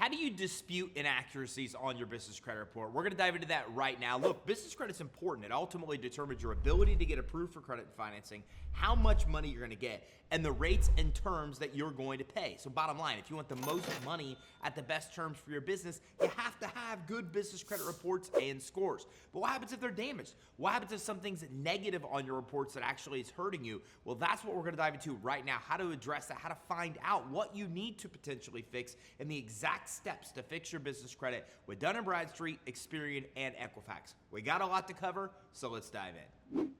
How do you dispute inaccuracies on your business credit report? We're going to dive into that right now. Look, business credit's important. It ultimately determines your ability to get approved for credit and financing, how much money you're going to get, and the rates and terms that you're going to pay. So bottom line, if you want the most money at the best terms for your business, you have to have good business credit reports and scores. But what happens if they're damaged? What happens if something's negative on your reports that actually is hurting you? Well, that's what we're going to dive into right now, how to address that, how to find out what you need to potentially fix, and the exact steps to fix your business credit with Dun & Bradstreet, Expedite, and Equifax. We got a lot to cover, so let's dive in.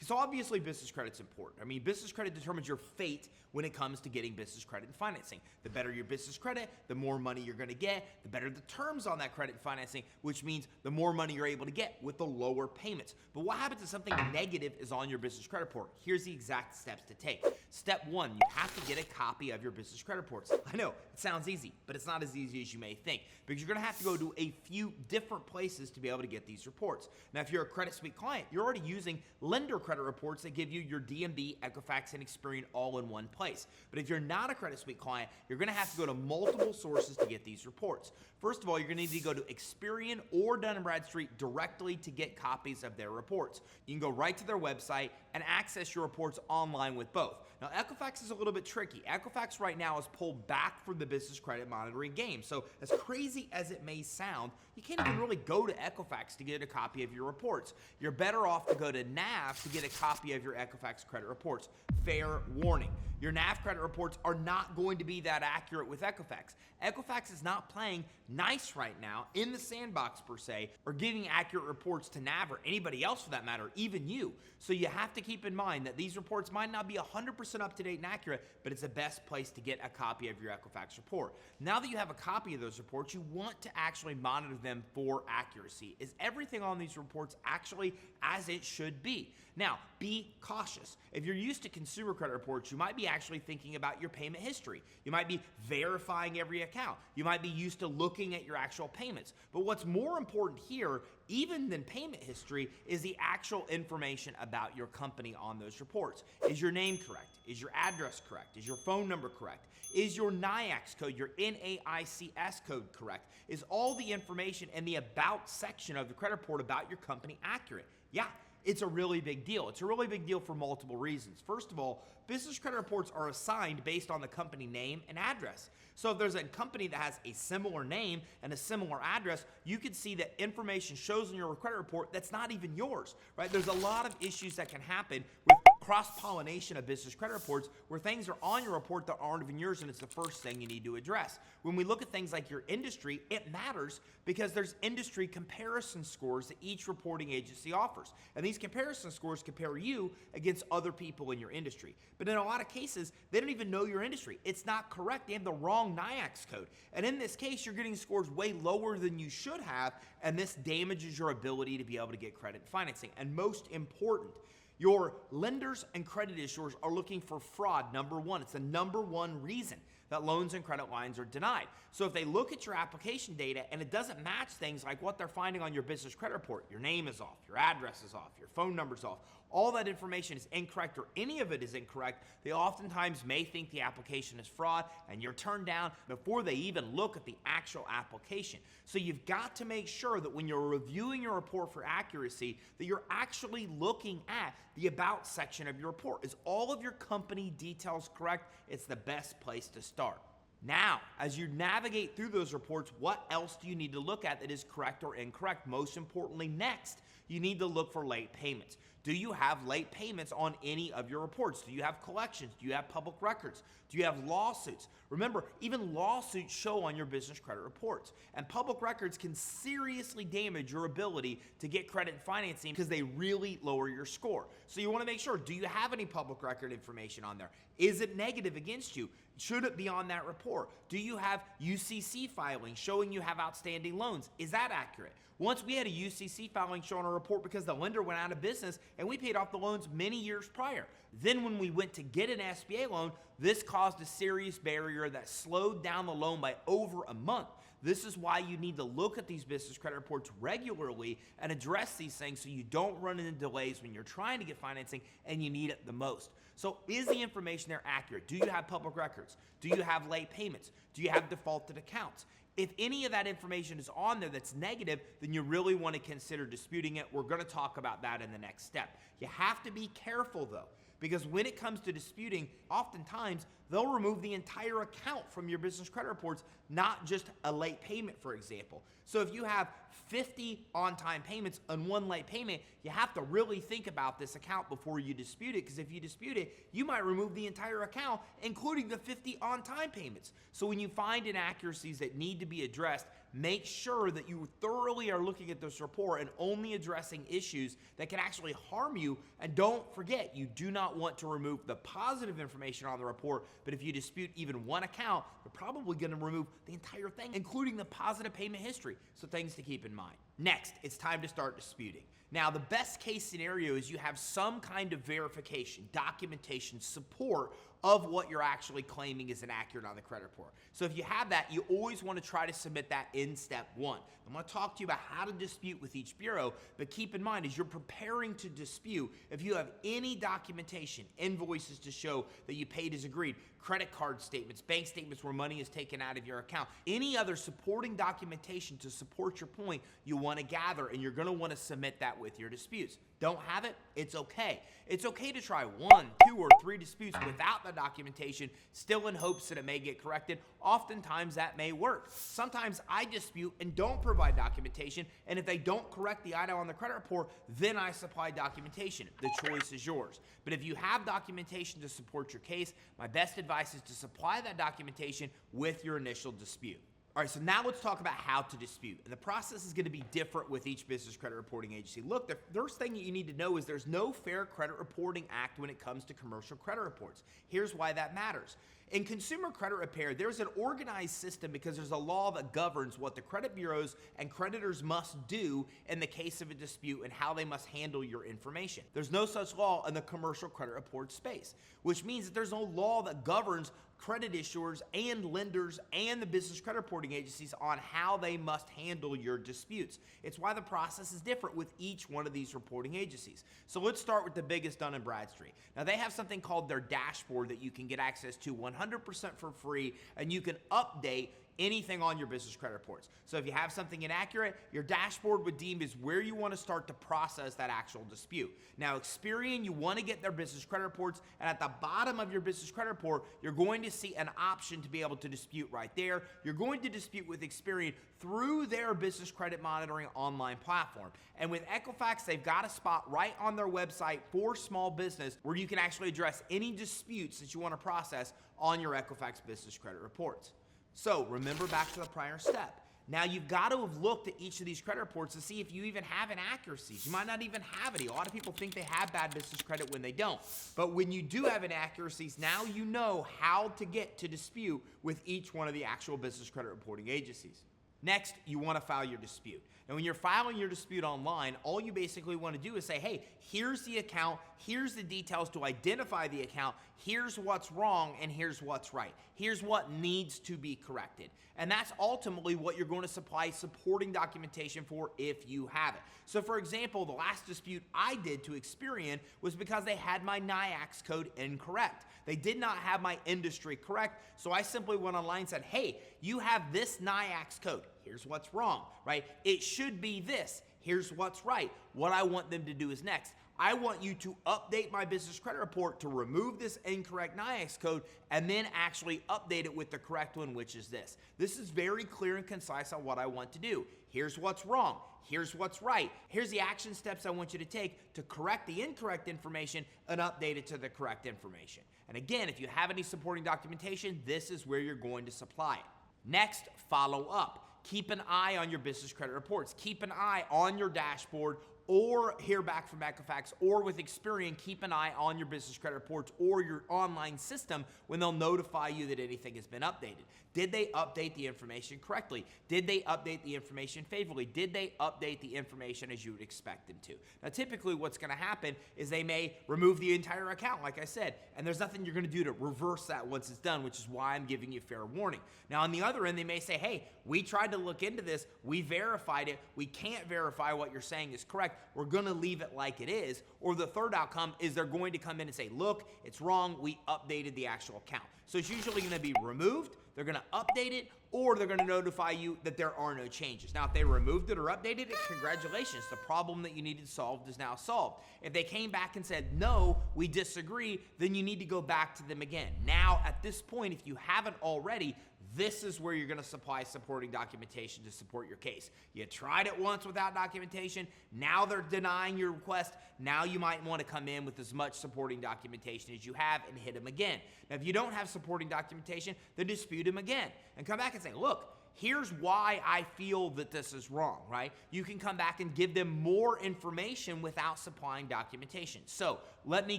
So obviously business credit's important. I mean, business credit determines your fate when it comes to getting business credit and financing. The better your business credit, the more money you're going to get, the better the terms on that credit and financing, which means the more money you're able to get with the lower payments. But what happens if something negative is on your business credit report? Here's the exact steps to take. Step one, you have to get a copy of your business credit reports. I know, it sounds easy, but it's not as easy as you may think, because you're going to have to go to a few different places to be able to get these reports. Now, if you're a Credit Suite client, you're already using lender credit reports that give you your DMB, Equifax, and Experian all in one place. But if you're not a Credit Suite client, you're going to have to go to multiple sources to get these reports. First of all, you're going to need to go to Experian or Dun & Bradstreet directly to get copies of their reports. You can go right to their website and access your reports online with both. Now, Equifax is a little bit tricky. Equifax right now is pulled back from the business credit monitoring game. So as crazy as it may sound, you can't even really go to Equifax to get a copy of your reports. You're better off to go to NAV to get a copy of your Equifax credit reports. Fair warning. Your NAV credit reports are not going to be that accurate with Equifax. Equifax is not playing nice right now in the sandbox per se, or giving accurate reports to NAV or anybody else for that matter, even you. So you have to keep in mind that these reports might not be 100% up to date and accurate, but it's the best place to get a copy of your Equifax report. Now that you have a copy of those reports, you want to actually monitor them for accuracy. Is everything on these reports actually as it should be? Now, be cautious. If you're used to consumer credit reports, you might be actually thinking about your payment history. You might be verifying every account. You might be used to looking at your actual payments. But what's more important here, even than payment history, is the actual information about your company on those reports. Is your name correct? Is your address correct? Is your phone number correct? Is your NAICS code, your NAICS code correct? Is all the information in the About section of the credit report about your company accurate? Yeah. It's a really big deal. It's a really big deal for multiple reasons. First of all, business credit reports are assigned based on the company name and address. So if there's a company that has a similar name and a similar address, you can see that information shows in your credit report that's not even yours, right? There's a lot of issues that can happen with cross-pollination of business credit reports where things are on your report that aren't even yours, and it's the first thing you need to address. When we look at things like your industry, it matters because there's industry comparison scores that each reporting agency offers. And these comparison scores compare you against other people in your industry. But in a lot of cases, they don't even know your industry. It's not correct. They have the wrong NAICS code. And in this case, you're getting scores way lower than you should have, and this damages your ability to be able to get credit and financing. And most important, your lenders and credit issuers are looking for fraud, number one. It's the number one reason that loans and credit lines are denied. So if they look at your application data and it doesn't match things like what they're finding on your business credit report, your name is off, your address is off, your phone number's off, all that information is incorrect or any of it is incorrect, they oftentimes may think the application is fraud and you're turned down before they even look at the actual application. So you've got to make sure that when you're reviewing your report for accuracy, that you're actually looking at the About section of your report. Is all of your company details correct? It's the best place to start. Now, as you navigate through those reports, what else do you need to look at that is correct or incorrect? Most importantly, next, you need to look for late payments. Do you have late payments on any of your reports? Do you have collections? Do you have public records? Do you have lawsuits? Remember, even lawsuits show on your business credit reports, and public records can seriously damage your ability to get credit and financing because they really lower your score. So you want to make sure, do you have any public record information on there? Is it negative against you? Should it be on that report? Do you have UCC filing showing you have outstanding loans? Is that accurate? Once we had a UCC filing shown on a report because the lender went out of business and we paid off the loans many years prior. Then when we went to get an SBA loan, this caused a serious barrier that slowed down the loan by over a month. This is why you need to look at these business credit reports regularly and address these things so you don't run into delays when you're trying to get financing and you need it the most. So is the information there accurate? Do you have public records? Do you have late payments? Do you have defaulted accounts? If any of that information is on there that's negative, then you really want to consider disputing it. We're going to talk about that in the next step. You have to be careful though, because when it comes to disputing, oftentimes they'll remove the entire account from your business credit reports, not just a late payment, for example. So if you have 50 on-time payments and one late payment, you have to really think about this account before you dispute it, because if you dispute it, you might remove the entire account, including the 50 on-time payments. So when you find inaccuracies that need to be addressed, make sure that you thoroughly are looking at this report and only addressing issues that can actually harm you. And don't forget, you do not want to remove the positive information on the report, but if you dispute even one account, you're probably going to remove the entire thing, including the positive payment history. So things to keep in mind. Next, it's time to start disputing. Now, the best case scenario is you have some kind of verification, documentation, support of what you're actually claiming is inaccurate on the credit report. So if you have that, you always want to try to submit that in step one. I'm going to talk to you about how to dispute with each bureau, but keep in mind as you're preparing to dispute, if you have any documentation, invoices to show that you paid as agreed, credit card statements, bank statements where money is taken out of your account, any other supporting documentation to support your point, you want to gather, and you're going to want to submit that with your disputes. Don't have it? It's okay. It's okay to try 1, 2, or 3 disputes without the documentation, still in hopes that it may get corrected. Oftentimes that may work. Sometimes I dispute and don't provide documentation, and if they don't correct the item on the credit report, then I supply documentation. The choice is yours. But if you have documentation to support your case, my best advice is to supply that documentation with your initial dispute. All right, so now let's talk about how to dispute. And the process is going to be different with each business credit reporting agency. Look, the first thing that you need to know is there's no Fair Credit Reporting Act when it comes to commercial credit reports. Here's why that matters. In consumer credit repair, there's an organized system because there's a law that governs what the credit bureaus and creditors must do in the case of a dispute and how they must handle your information. There's no such law in the commercial credit report space, which means that there's no law that governs credit issuers and lenders and the business credit reporting agencies on how they must handle your disputes. It's why the process is different with each one of these reporting agencies. So let's start with the biggest, Dun & Bradstreet. Now they have something called their dashboard that you can get access to 100% for free, and you can update anything on your business credit reports. So if you have something inaccurate, your dashboard would deem is where you want to start to process that actual dispute. Now Experian, you want to get their business credit reports, and at the bottom of your business credit report, you're going to see an option to be able to dispute right there. You're going to dispute with Experian through their business credit monitoring online platform. And with Equifax, they've got a spot right on their website for small business where you can actually address any disputes that you want to process on your Equifax business credit reports. So remember back to the prior step. Now you've got to have looked at each of these credit reports to see if you even have inaccuracies. You might not even have any. A lot of people think they have bad business credit when they don't. But when you do have inaccuracies, now you know how to get to dispute with each one of the actual business credit reporting agencies. Next, you want to file your dispute. And when you're filing your dispute online, all you basically want to do is say, hey, here's the account, here's the details to identify the account, here's what's wrong, and here's what's right. Here's what needs to be corrected. And that's ultimately what you're going to supply supporting documentation for if you have it. So for example, the last dispute I did to Experian was because they had my NAICS code incorrect. They did not have my industry correct, so I simply went online and said, hey, you have this NAICS code. Here's what's wrong, right? It should be this. Here's what's right. What I want them to do is next. I want you to update my business credit report to remove this incorrect NAICS code and then actually update it with the correct one, which is this. This is very clear and concise on what I want to do. Here's what's wrong. Here's what's right. Here's the action steps I want you to take to correct the incorrect information and update it to the correct information. And again, if you have any supporting documentation, this is where you're going to supply it. Next, follow up. Keep an eye on your business credit reports. Keep an eye on your dashboard or hear back from Equifax, or with Experian, keep an eye on your business credit reports or your online system when they'll notify you that anything has been updated. Did they update the information correctly? Did they update the information favorably? Did they update the information as you would expect them to? Now, typically what's going to happen is they may remove the entire account, like I said, and there's nothing you're going to do to reverse that once it's done, which is why I'm giving you fair warning. Now, on the other end, they may say, hey, we tried to look into this, we verified it, we can't verify what you're saying is correct, we're going to leave it like it is. Or the third outcome is they're going to come in and say, look, it's wrong, we updated the actual account. So it's usually going to be removed, they're going to update it, or they're going to notify you that there are no changes. Now, if they removed it or updated it, congratulations. The problem that you needed solved is now solved. If they came back and said, no, we disagree, then you need to go back to them again. Now, at this point, if you haven't already, this is where you're going to supply supporting documentation to support your case. You tried it once without documentation. Now they're denying your request. Now you might want to come in with as much supporting documentation as you have and hit them again. Now, if you don't have supporting documentation, then dispute them again and come back and say, look, here's why I feel that this is wrong, right? You can come back and give them more information without supplying documentation. So let me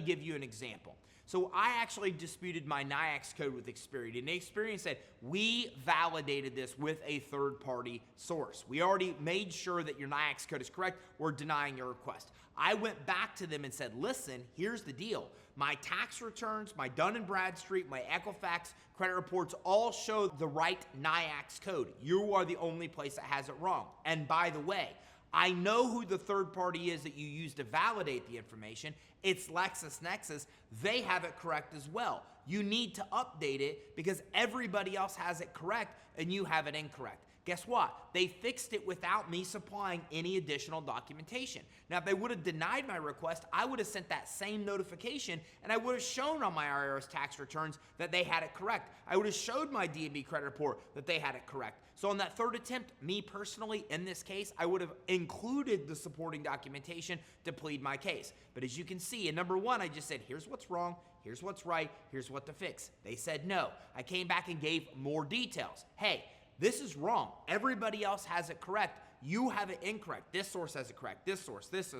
give you an example. So I actually disputed my NAICS code with Experian, and Experian said, we validated this with a third-party source. We already made sure that your NAICS code is correct. We're denying your request. I went back to them and said, listen, here's the deal. My tax returns, my Dun & Bradstreet, my Equifax credit reports all show the right NAICS code. You are the only place that has it wrong. And by the way, I know who the third party is that you use to validate the information. It's LexisNexis. They have it correct as well. You need to update it because everybody else has it correct and you have it incorrect. Guess what? They fixed it without me supplying any additional documentation. Now, if they would have denied my request, I would have sent that same notification and I would have shown on my IRS tax returns that they had it correct. I would have showed my D&B credit report that they had it correct. So on that third attempt, me personally, in this case, I would have included the supporting documentation to plead my case. But as you can see, in number one, I just said, here's what's wrong, here's what's right, here's what to fix. They said no. I came back and gave more details. Hey, this is wrong. Everybody else has it correct. You have it incorrect. This source has it correct. This source, this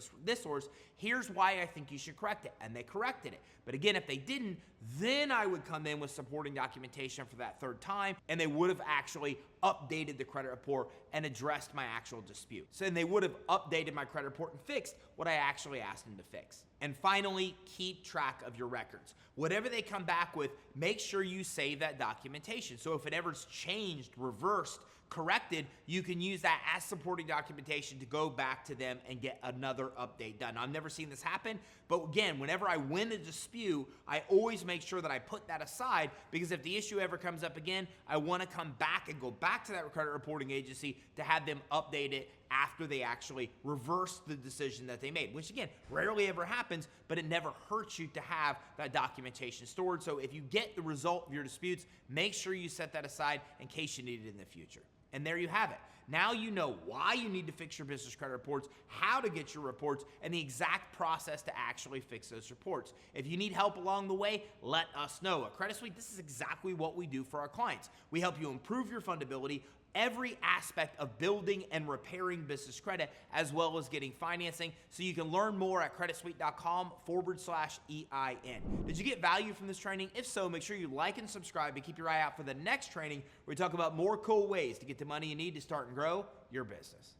source. Here's why I think you should correct it. And they corrected it. But again, if they didn't, then I would come in with supporting documentation for that third time, and they would have actually updated the credit report and addressed my actual dispute. So then they would have updated my credit report and fixed what I actually asked them to fix. And finally, keep track of your records. Whatever they come back with, make sure you save that documentation. So if it ever's changed, reversed, corrected, you can use that as supporting documentation to go back to them and get another update done. Now, I've never seen this happen, but again, whenever I win a dispute, I always make sure that I put that aside because if the issue ever comes up again, I want to come back and go back to that credit reporting agency to have them update it after they actually reverse the decision that they made, which again, rarely ever happens, but it never hurts you to have that documentation stored. So if you get the result of your disputes, make sure you set that aside in case you need it in the future. And there you have it. Now you know why you need to fix your business credit reports, how to get your reports, and the exact process to actually fix those reports. If you need help along the way, let us know. At Credit Suite, this is exactly what we do for our clients. We help you improve your fundability, every aspect of building and repairing business credit, as well as getting financing. So you can learn more at creditsuite.com/EIN. Did you get value from this training? If so, make sure you like and subscribe and keep your eye out for the next training where we talk about more cool ways to get the money you need to start and grow your business.